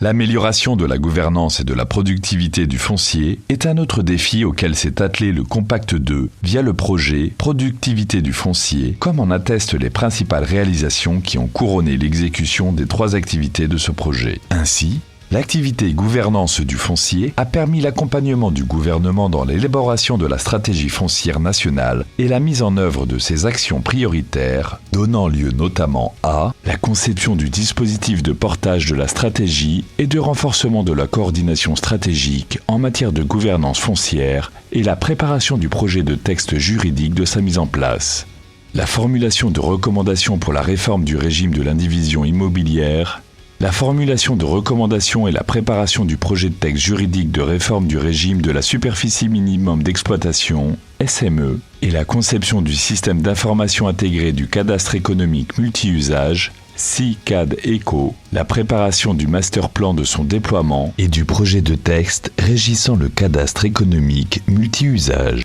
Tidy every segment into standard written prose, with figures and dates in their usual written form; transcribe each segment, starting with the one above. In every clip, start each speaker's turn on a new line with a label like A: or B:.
A: L'amélioration de la gouvernance et de la productivité du foncier est un autre défi auquel s'est attelé le Compact 2 via le projet Productivité du foncier, comme en attestent les principales réalisations qui ont couronné l'exécution des 3 activités de ce projet. Ainsi, l'activité gouvernance du foncier a permis l'accompagnement du gouvernement dans l'élaboration de la stratégie foncière nationale et la mise en œuvre de ses actions prioritaires, donnant lieu notamment à la conception du dispositif de portage de la stratégie et de renforcement de la coordination stratégique en matière de gouvernance foncière et la préparation du projet de texte juridique de sa mise en place. La formulation de recommandations pour la réforme du régime de l'indivision immobilière, la formulation de recommandations et la préparation du projet de texte juridique de réforme du régime de la superficie minimum d'exploitation, SME, et la conception du système d'information intégré du cadastre économique multi-usage, SICAD-ECO, la préparation du master plan de son déploiement et du projet de texte régissant le cadastre économique multi-usage.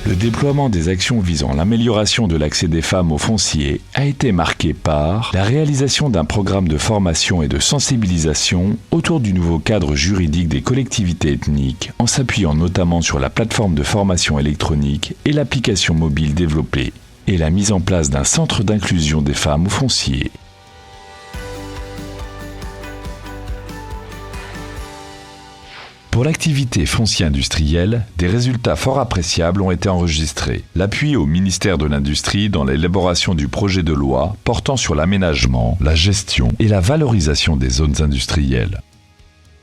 A: Le déploiement des actions visant l'amélioration de l'accès des femmes au foncier a été marqué par la réalisation d'un programme de formation et de sensibilisation autour du nouveau cadre juridique des collectivités ethniques, en s'appuyant notamment sur la plateforme de formation électronique et l'application mobile développée, et la mise en place d'un centre d'inclusion des femmes au foncier. Pour l'activité foncière industrielle, des résultats fort appréciables ont été enregistrés. L'appui au ministère de l'Industrie dans l'élaboration du projet de loi portant sur l'aménagement, la gestion et la valorisation des zones industrielles.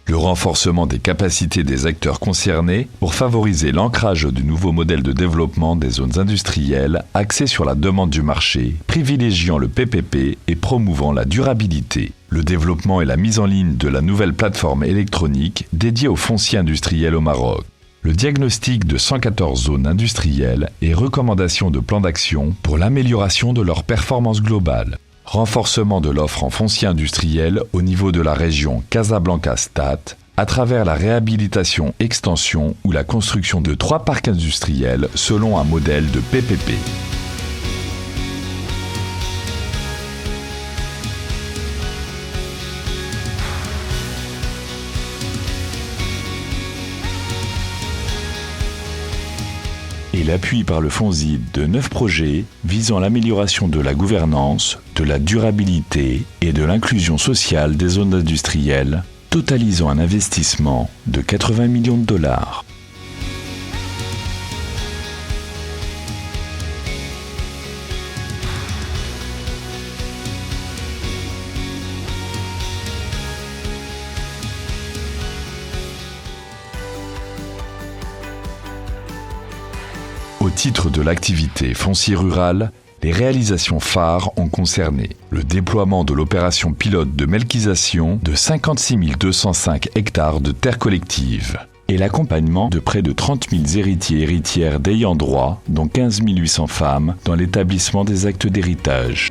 A: Le renforcement des capacités des acteurs concernés pour favoriser l'ancrage du nouveau modèle de développement des zones industrielles axé sur la demande du marché, privilégiant le PPP et promouvant la durabilité. Le développement et la mise en ligne de la nouvelle plateforme électronique dédiée au foncier industriel au Maroc. Le diagnostic de 114 zones industrielles et recommandations de plans d'action pour l'amélioration de leur performance globale. Renforcement de l'offre en foncier industriel au niveau de la région Casablanca-Stade à travers la réhabilitation, extension ou la construction de 3 parcs industriels selon un modèle de PPP. Et l'appui par le FONSID de 9 projets visant l'amélioration de la gouvernance, de la durabilité et de l'inclusion sociale des zones industrielles, totalisant un investissement de 80 millions de dollars. Au titre de l'activité foncier rurale, les réalisations phares ont concerné le déploiement de l'opération pilote de melkisation de 56 205 hectares de terres collectives et l'accompagnement de près de 30 000 héritiers et héritières d'ayants droit, dont 15 800 femmes, dans l'établissement des actes d'héritage.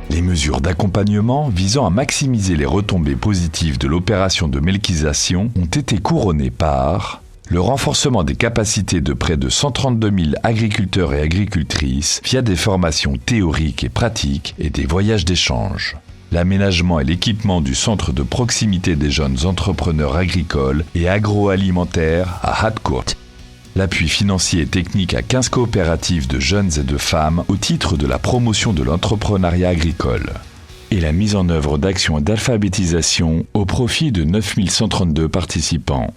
A: Les mesures d'accompagnement visant à maximiser les retombées positives de l'opération de melkisation ont été couronnées par le renforcement des capacités de près de 132 000 agriculteurs et agricultrices via des formations théoriques et pratiques et des voyages d'échange. L'aménagement et l'équipement du centre de proximité des jeunes entrepreneurs agricoles et agroalimentaires à Hadcourt. L'appui financier et technique à 15 coopératives de jeunes et de femmes au titre de la promotion de l'entrepreneuriat agricole. Et la mise en œuvre d'actions d'alphabétisation au profit de 9 132 participants.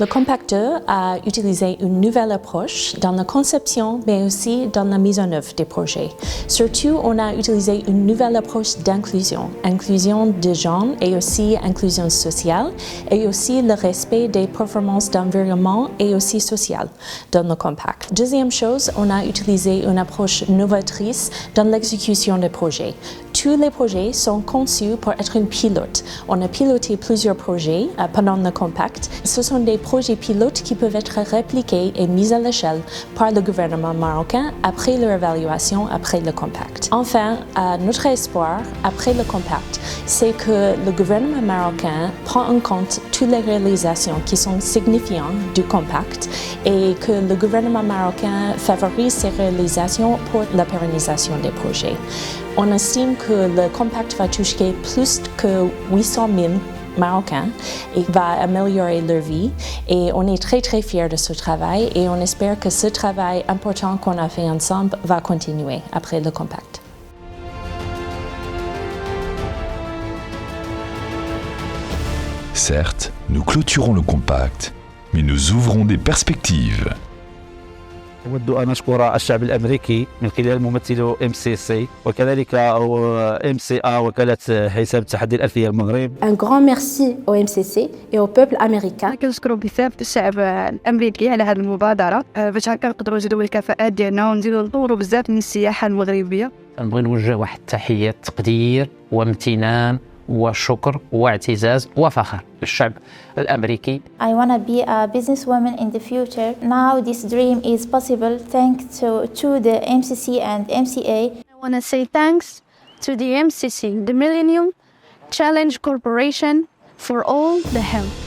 B: Le Compact 2 a utilisé une nouvelle approche dans la conception mais aussi dans la mise en œuvre des projets. Surtout, on a utilisé une nouvelle approche d'inclusion, inclusion de genre et aussi inclusion sociale et aussi le respect des performances d'environnement et aussi sociales dans le Compact. Deuxième chose, on a utilisé une approche novatrice dans l'exécution des projets. Tous les projets sont conçus pour être un pilote. On a piloté plusieurs projets pendant le Compact. Ce sont des projets pilotes qui peuvent être répliqués et mis à l'échelle par le gouvernement marocain après leur évaluation après le compact. Enfin, notre espoir après le compact, c'est que le gouvernement marocain prend en compte toutes les réalisations qui sont signifiantes du compact et que le gouvernement marocain favorise ces réalisations pour la pérennisation des projets. On estime que le compact va toucher plus que 800 000 Marocains et va améliorer leur vie. Et on est très très fiers de ce travail et on espère que ce travail important qu'on a fait ensemble va continuer après le compact.
A: Certes, nous clôturons le compact, mais nous ouvrons des perspectives.
C: أود أن أشكر الشعب الأمريكي من خلال ممثله MCC وكذلك MCA وكالة حساب التحدي الألفية المغرب.
D: Un grand merci au MCC et au peuple américain.
E: كنشكروا بزاف الشعب الأمريكي على هذه المبادرة باش هكا نقدروا نزيدوا الكفاءات ديالنا ونزيدوا نطوروا بزاف من السياحة المغربية.
F: نبغي نوجه واحد التحية تقدير وامتنان وشكر واعتزاز وفخر للشعب الأمريكي.
G: I want to be a businesswoman in the future. Now this dream is possible thanks to the MCC and MCA.
E: I want to say thanks to the MCC, the Millennium Challenge Corporation, for all the help.